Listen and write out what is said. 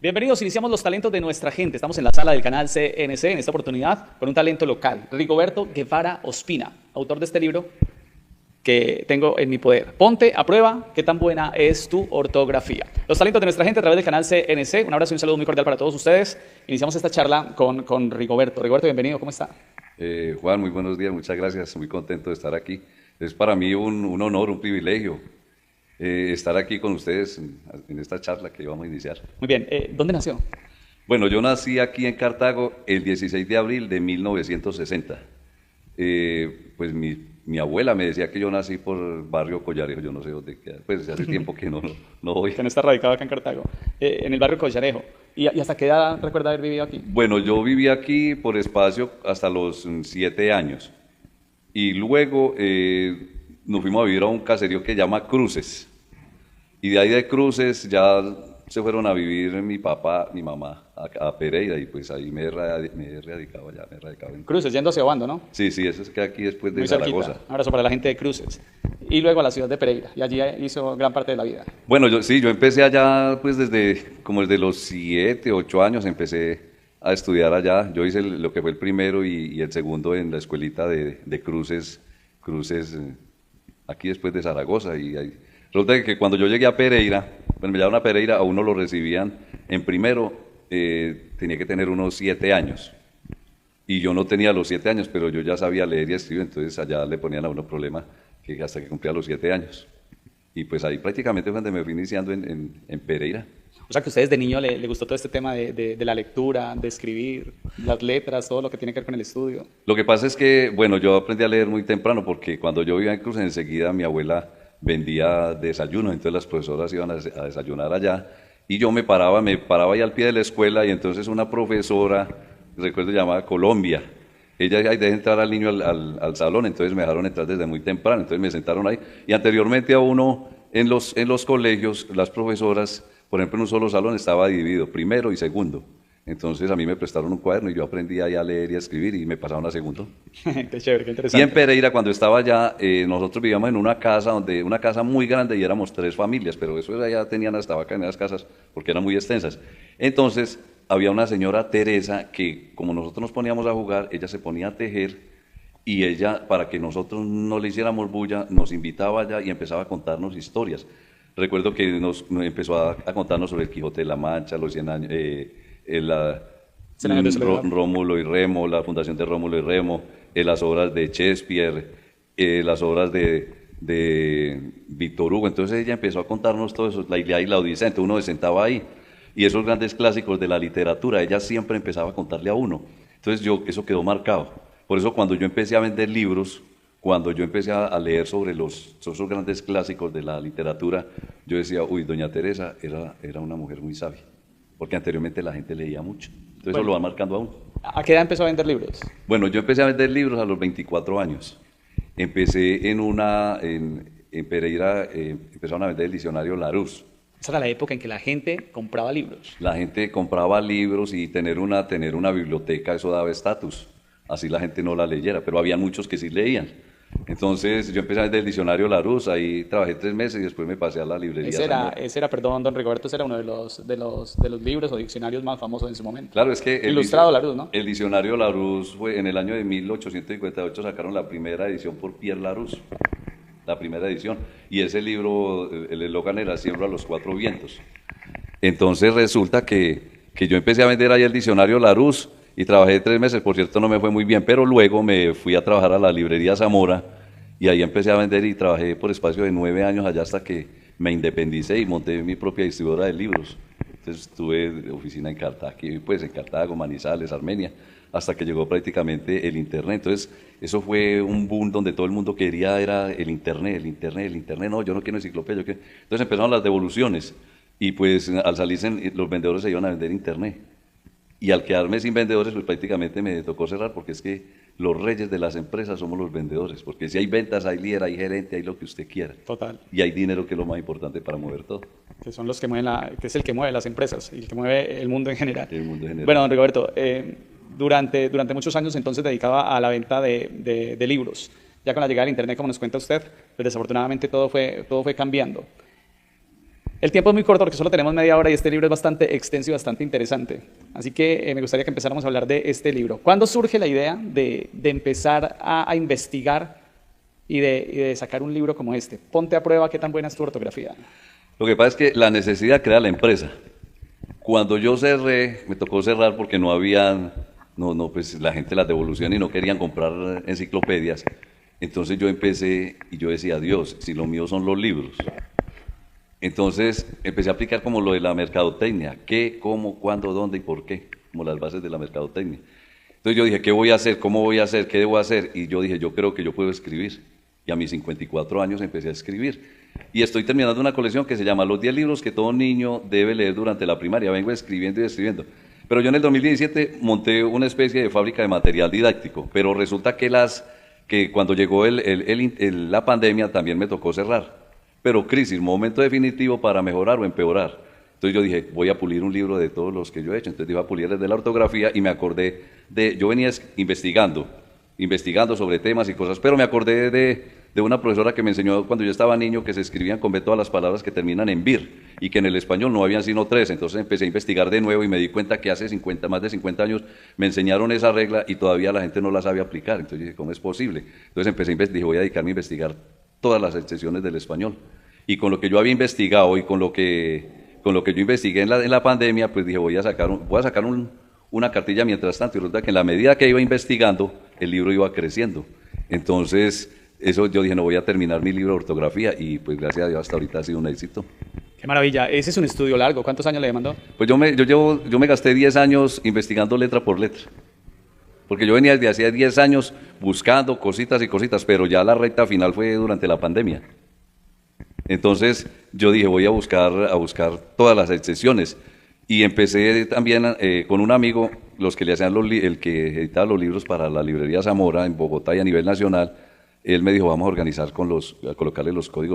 Bienvenidos, iniciamos los talentos de nuestra gente. Estamos en la sala del canal CNC, en esta oportunidad, con un talento local, Rigoberto Guevara Ospina, autor de este libro que tengo en mi poder. Ponte a prueba qué tan buena es tu ortografía. Los talentos de nuestra gente a través del canal CNC. Un abrazo y un saludo muy cordial para todos ustedes. Iniciamos esta charla con Rigoberto. Rigoberto, bienvenido, ¿cómo está? Juan, muy buenos días, muchas gracias, muy contento de estar aquí. Es para mí un honor, un privilegio estar aquí con ustedes en esta charla que vamos a iniciar. Muy bien, ¿dónde nació? Bueno, yo nací aquí en Cartago el 16 de abril de 1960. Pues mi abuela me decía que yo nací por barrio Collarejo, yo no sé dónde queda, pues hace tiempo que no voy. Que no está radicado acá en Cartago, en el barrio Collarejo. ¿Y hasta qué edad recuerda haber vivido aquí? Bueno, yo viví aquí por espacio hasta los 7 años. Y luego nos fuimos a vivir a un caserío que se llama Cruces. Y de ahí de Cruces ya se fueron a vivir mi papá, mi mamá, a Pereira, y pues ahí me he radicado allá, en Cruces, yendo hacia Obando, ¿no? Sí, eso es que aquí después de Muy Zaragoza. cerquita. Un abrazo para la gente de Cruces. Y luego a la ciudad de Pereira, y allí hizo gran parte de la vida. Bueno, yo empecé allá pues desde los 7, 8 años empecé a estudiar allá. Yo hice lo que fue el primero y el segundo en la escuelita de Cruces, aquí después de Zaragoza. Y ahí. Resulta que cuando yo llegué a Pereira, cuando me llevaron a Pereira, a uno lo recibían en primero, tenía que tener unos 7 años. Y yo no tenía los 7 años, pero yo ya sabía leer y escribir, entonces allá le ponían a uno problema que hasta que cumplía los 7 años. Y pues ahí prácticamente fue donde me fui iniciando en Pereira. O sea que a ustedes de niño le gustó todo este tema de la lectura, de escribir, las letras, todo lo que tiene que ver con el estudio. Lo que pasa es que, bueno, yo aprendí a leer muy temprano porque cuando yo vivía en Cruz, enseguida mi abuela vendía desayuno, entonces las profesoras iban a desayunar allá y yo me paraba ahí al pie de la escuela y entonces una profesora, recuerdo llamada Colombia, ella dejó entrar al niño al salón, entonces me dejaron entrar desde muy temprano, entonces me sentaron ahí y anteriormente a uno en los colegios, las profesoras, por ejemplo en un solo salón estaba dividido, primero y segundo. Entonces a mí me prestaron un cuaderno y yo aprendí ahí a leer y a escribir y me pasaron a segundo. Qué chévere, qué interesante. Y en Pereira, cuando estaba allá, nosotros vivíamos en una casa muy grande y éramos 3 familias, pero eso ya tenían hasta vacas en las casas porque eran muy extensas. Entonces había una señora Teresa que como nosotros nos poníamos a jugar, ella se ponía a tejer y ella, para que nosotros no le hiciéramos bulla, nos invitaba allá y empezaba a contarnos historias. Recuerdo que nos empezó a contarnos sobre el Quijote de la Mancha, los 100 años... Rómulo y Remo, la fundación de Rómulo y Remo, las obras de Shakespeare, las obras de Víctor Hugo. Entonces ella empezó a contarnos todo eso, la Ilíada y la Odisea, entonces uno se sentaba ahí. Y esos grandes clásicos de la literatura, ella siempre empezaba a contarle a uno. Entonces eso quedó marcado. Por eso cuando yo empecé a vender libros, cuando yo empecé a leer sobre esos grandes clásicos de la literatura, yo decía, uy, doña Teresa era una mujer muy sabia. Porque anteriormente la gente leía mucho. Entonces eso lo va marcando a uno. ¿A qué edad empezó a vender libros? Bueno, yo empecé a vender libros a los 24 años. Empecé en Pereira, empezaron a vender el diccionario Larousse. Esa era la época en que la gente compraba libros. La gente compraba libros y tener una biblioteca, eso daba estatus. Así la gente no la leyera, pero había muchos que sí leían. Entonces yo empecé a vender el diccionario Larousse, ahí trabajé 3 meses y después me pasé a la librería. Perdón, don Rigoberto, ese era uno de los libros o diccionarios más famosos en su momento. Claro, es que Ilustrado Larousse, ¿no? El diccionario Larousse fue en el año de 1858, sacaron la primera edición por Pierre Larousse, la primera edición, y ese libro, el eslogan era Siembra a los 4 vientos. Entonces resulta que yo empecé a vender ahí el diccionario Larousse, y trabajé 3 meses, por cierto no me fue muy bien, pero luego me fui a trabajar a la librería Zamora y ahí empecé a vender y trabajé por espacio de 9 años allá hasta que me independicé y monté mi propia distribuidora de libros. Entonces tuve oficina en Cartago, Manizales, Armenia, hasta que llegó prácticamente el internet. Entonces eso fue un boom donde todo el mundo quería, era el internet, no, yo no quiero enciclopedia, Entonces empezaron las devoluciones y pues al salirse los vendedores se iban a vender internet. Y al quedarme sin vendedores, pues prácticamente me tocó cerrar, porque es que los reyes de las empresas somos los vendedores, porque si hay ventas, hay líder, hay gerente, hay lo que usted quiera. Total. Y hay dinero, que es lo más importante para mover todo. Que son los que que es el que mueve las empresas y el que mueve el mundo en general. El mundo en general. Bueno, don Rigoberto, durante muchos años entonces dedicaba a la venta de libros. Ya con la llegada del internet, como nos cuenta usted, pues desafortunadamente todo fue cambiando. El tiempo es muy corto porque solo tenemos media hora y este libro es bastante extenso y bastante interesante. Así que me gustaría que empezáramos a hablar de este libro. ¿Cuándo surge la idea de empezar a investigar y de sacar un libro como este? Ponte a prueba qué tan buena es tu ortografía. Lo que pasa es que la necesidad crea la empresa. Cuando yo cerré, me tocó cerrar porque no había, pues la gente las devoluciones y no querían comprar enciclopedias. Entonces yo empecé y yo decía, Dios, si lo mío son los libros. Entonces empecé a aplicar como lo de la mercadotecnia, qué, cómo, cuándo, dónde y por qué, como las bases de la mercadotecnia. Entonces yo dije, ¿qué voy a hacer? ¿Cómo voy a hacer? ¿Qué debo hacer? Y yo dije, yo creo que yo puedo escribir. Y a mis 54 años empecé a escribir. Y estoy terminando una colección que se llama Los 10 libros que todo niño debe leer durante la primaria. Vengo escribiendo y escribiendo. Pero yo en el 2017 monté una especie de fábrica de material didáctico, pero resulta que cuando llegó la pandemia también me tocó cerrar. Pero crisis, momento definitivo para mejorar o empeorar. Entonces yo dije, voy a pulir un libro de todos los que yo he hecho. Entonces iba a pulir desde la ortografía y me acordé yo venía investigando sobre temas y cosas, pero me acordé de una profesora que me enseñó cuando yo estaba niño que se escribían con B todas las palabras que terminan en vir y que en el español no habían sino 3. Entonces empecé a investigar de nuevo y me di cuenta que hace más de 50 años me enseñaron esa regla y todavía la gente no la sabe aplicar. Entonces dije, ¿cómo es posible? Entonces empecé a investigar, dije, voy a dedicarme a investigar todas las excepciones del español. Y con lo que yo había investigado y con lo que yo investigué en la pandemia, pues dije, voy a sacar una cartilla mientras tanto. Y resulta que en la medida que iba investigando, el libro iba creciendo. Entonces, eso yo dije, no voy a terminar mi libro de ortografía y pues gracias a Dios hasta ahorita ha sido un éxito. Qué maravilla. Ese es un estudio largo. ¿Cuántos años le demandó? Pues yo me gasté 10 años investigando letra por letra. Porque yo venía desde hacía 10 años buscando cositas y cositas, pero ya la recta final fue durante la pandemia. Entonces yo dije, voy a buscar todas las excepciones. Y empecé también con un amigo, los que le hacían el que editaba los libros para la librería Zamora en Bogotá y a nivel nacional. Él me dijo, vamos a organizar a colocarle los códigos